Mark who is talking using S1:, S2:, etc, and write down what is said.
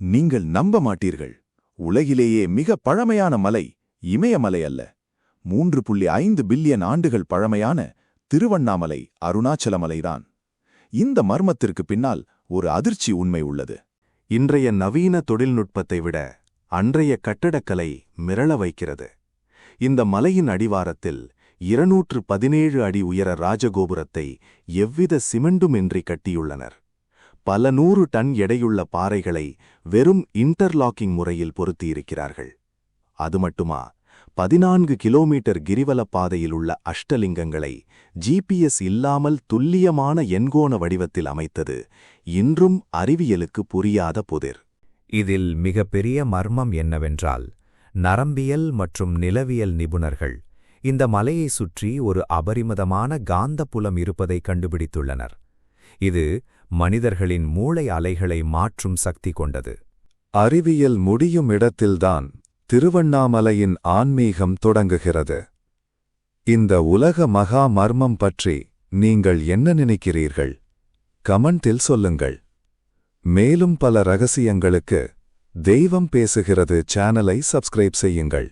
S1: நீங்கள் நம்ப மாட்டீர்கள். உலகிலேயே மிக பழமையான மலை இமயமலை அல்ல. 3.5 பில்லியன் ஆண்டுகள் பழமையான திருவண்ணாமலை அருணாச்சலமலைதான். இந்த மர்மத்திற்கு பின்னால் ஒரு அதிர்ச்சி உண்மை உள்ளது.
S2: இன்றைய நவீன தொழில்நுட்பத்தை விட அன்றைய கட்டடக்கலை மிரள வைக்கிறது. இந்த மலையின் அடிவாரத்தில் 217 அடி உயர ராஜகோபுரத்தை எவ்வித சிமெண்டுமின்றி கட்டியுள்ளனர். பல 100 டன் எடையுள்ள பாறைகளை வெறும் இன்டர்லாக்கிங் முறையில் பொருத்தியிருக்கிறார்கள். அது மட்டுமா, 14 கிலோமீட்டர் கிரிவல பாதையில் உள்ள அஷ்டலிங்கங்களை ஜிபிஎஸ் இல்லாமல் துல்லியமான எண்கோண வடிவத்தில் அமைத்தது இன்றும் அறிவியலுக்கு புரியாத புதிர்.
S3: இதில் மிகப்பெரிய மர்மம் என்னவென்றால், நரம்பியல் மற்றும் நிலவியல் நிபுணர்கள் இந்த மலையை சுற்றி ஒரு அபரிமிதமான காந்தப்புலம் இருப்பதை கண்டுபிடித்துள்ளனர். இது மனிதர்களின் மூளை அலைகளை மாற்றும் சக்தி கொண்டது.
S4: அறிவியல் முடியும் இடத்தில்தான் திருவண்ணாமலையின் ஆன்மீகம் தொடங்குகிறது. இந்த உலக மகா மர்மம் பற்றி நீங்கள் என்ன நினைக்கிறீர்கள்? கமெண்டில் சொல்லுங்கள். மேலும் பல ரகசியங்களுக்கு தெய்வம் பேசுகிறது சேனலை சப்ஸ்கிரைப் செய்யுங்கள்.